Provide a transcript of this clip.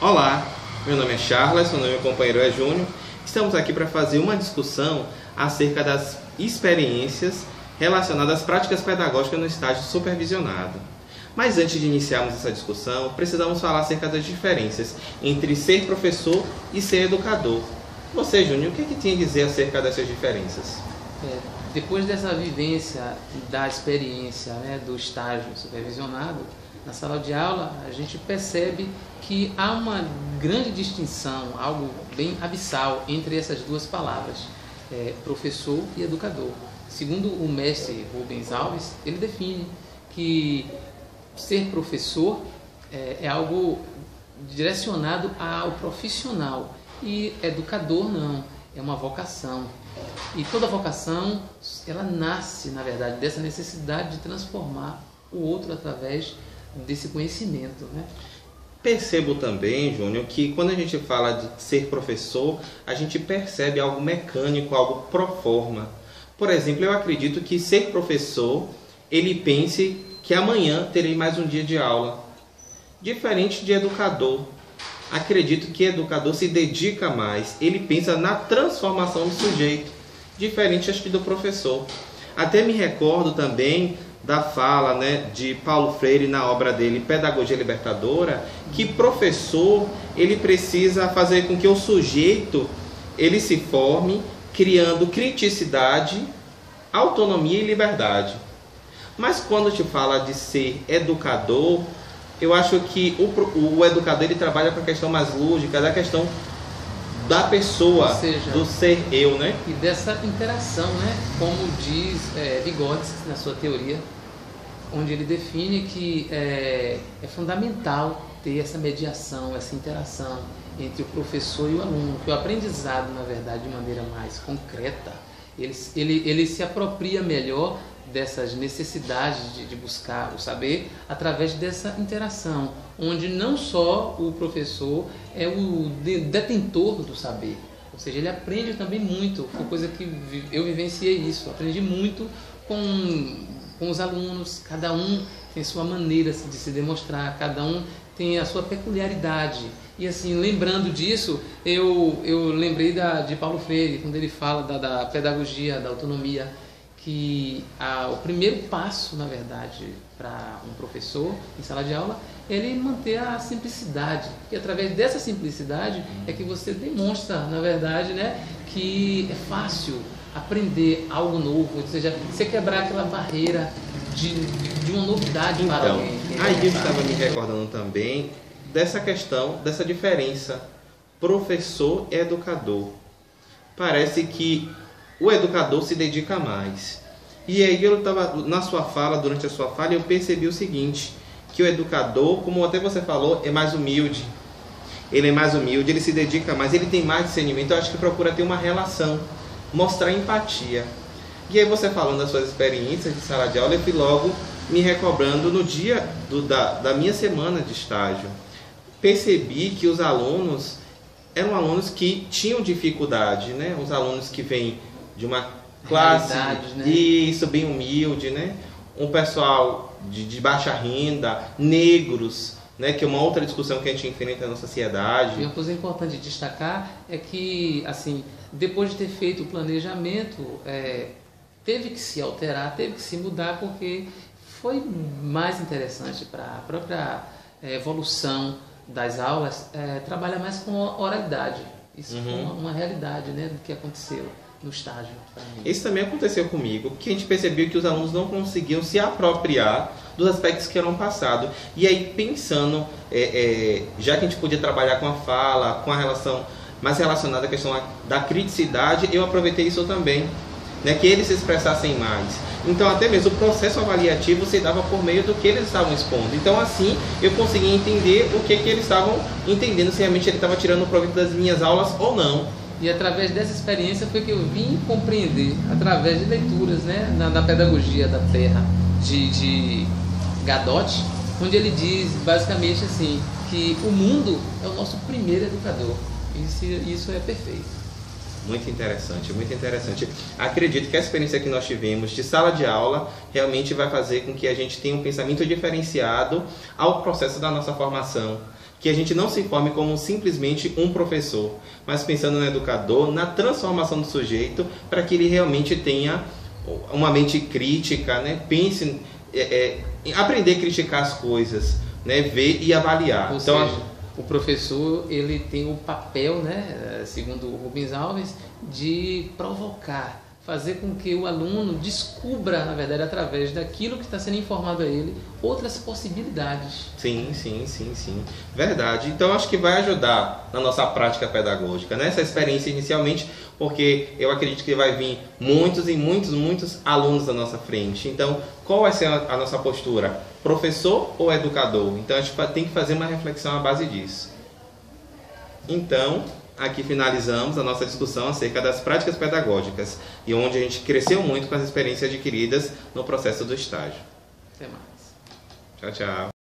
Olá, meu nome é Charles, meu companheiro é Júnior. Estamos aqui para fazer uma discussão acerca das experiências relacionadas às práticas pedagógicas no estágio supervisionado. Mas antes de iniciarmos essa discussão, precisamos falar acerca das diferenças entre ser professor e ser educador. Você, Júnior, o que tem a dizer acerca dessas diferenças? Depois dessa vivência da experiência, do estágio supervisionado, na sala de aula, a gente percebe que há uma grande distinção, algo bem abissal entre essas duas palavras, professor e educador. Segundo o mestre Rubens Alves, ele define que ser professor é algo direcionado ao profissional e educador não, é uma vocação. E toda vocação, ela nasce, na verdade, dessa necessidade de transformar o outro através desse conhecimento, Percebo também, Júnior, que quando a gente fala de ser professor, a gente percebe algo mecânico, algo pro forma. Por exemplo, eu acredito que ser professor, ele pense que amanhã terei mais um dia de aula. Diferente de educador. Acredito que educador se dedica mais, ele pensa na transformação do sujeito, diferente acho que do professor. Até me recordo também da fala de Paulo Freire na obra dele, Pedagogia Libertadora, que professor ele precisa fazer com que o sujeito ele se forme criando criticidade, autonomia e liberdade. Mas quando te fala de ser educador, eu acho que o educador ele trabalha com a questão mais lúdica, da questão da pessoa, ou seja, do ser eu, E dessa interação, como diz Vygotsky na sua teoria, onde ele define que é fundamental ter essa mediação, essa interação entre o professor e o aluno, que o aprendizado, na verdade, de maneira mais concreta, ele se apropria melhor dessas necessidades de buscar o saber através dessa interação, onde não só o professor é o detentor do saber, ou seja, ele aprende também muito, foi coisa que eu vivenciei isso, aprendi muito com os alunos, cada um tem sua maneira de se demonstrar, cada um tem a sua peculiaridade. E assim, lembrando disso, eu lembrei de Paulo Freire, quando ele fala da pedagogia, da autonomia, que o primeiro passo, na verdade, para um professor em sala de aula, é ele manter a simplicidade. E através dessa simplicidade é que você demonstra, na verdade, que é fácil aprender algo novo, ou seja, você quebrar aquela barreira de uma novidade para alguém. Aí eu estava me recordando também dessa questão, dessa diferença professor e educador. Parece que o educador se dedica mais. E aí eu estava na sua fala, durante a sua fala, eu percebi o seguinte, que o educador, como até você falou, é mais humilde. Ele é mais humilde, ele se dedica mais, ele tem mais discernimento. Eu acho que procura ter uma relação, mostrar empatia. E aí você falando das suas experiências de sala de aula, eu fui logo me recobrando no dia da minha semana de estágio. Percebi que os alunos eram alunos que tinham dificuldade, os alunos que vêm de uma classe, isso, bem humilde, um pessoal de baixa renda, negros, que é uma outra discussão que a gente enfrenta na sociedade. E uma coisa importante de destacar é que, assim, depois de ter feito o planejamento, teve que se alterar, teve que se mudar, porque foi mais interessante para a própria evolução das aulas, trabalhar mais com oralidade. Isso foi uma realidade do que aconteceu no estágio. Isso também aconteceu comigo, porque a gente percebeu que os alunos não conseguiam se apropriar dos aspectos que eram passados. E aí, pensando, já que a gente podia trabalhar com a fala, com a relação mais relacionada à questão da criticidade, eu aproveitei isso também, que eles se expressassem mais. Então, até mesmo o processo avaliativo se dava por meio do que eles estavam expondo. Então, assim, eu conseguia entender o que eles estavam entendendo, se realmente ele estava tirando proveito das minhas aulas ou não. E através dessa experiência foi que eu vim compreender, através de leituras na Pedagogia da Terra de Gadot, onde ele diz basicamente assim, que o mundo é o nosso primeiro educador. Isso é perfeito. Muito interessante, muito interessante. Acredito que a experiência que nós tivemos de sala de aula realmente vai fazer com que a gente tenha um pensamento diferenciado ao processo da nossa formação. que a gente não se forme como simplesmente um professor, mas pensando no educador, na transformação do sujeito, para que ele realmente tenha uma mente crítica, né? Pense, aprender a criticar as coisas, né? Ver e avaliar. Ou Então, seja, o professor ele tem o papel, né, segundo o Rubens Alves, de provocar, fazer com que o aluno descubra, na verdade, através daquilo que está sendo informado a ele, outras possibilidades. Sim. Verdade. Então, acho que vai ajudar na nossa prática pedagógica, né? Essa experiência inicialmente, porque eu acredito que vai vir muitos alunos à nossa frente. Então, qual vai ser a nossa postura? Professor ou educador? Então, a gente tem que fazer uma reflexão à base disso. Então, aqui finalizamos a nossa discussão acerca das práticas pedagógicas e onde a gente cresceu muito com as experiências adquiridas no processo do estágio. Até mais. Tchau, tchau.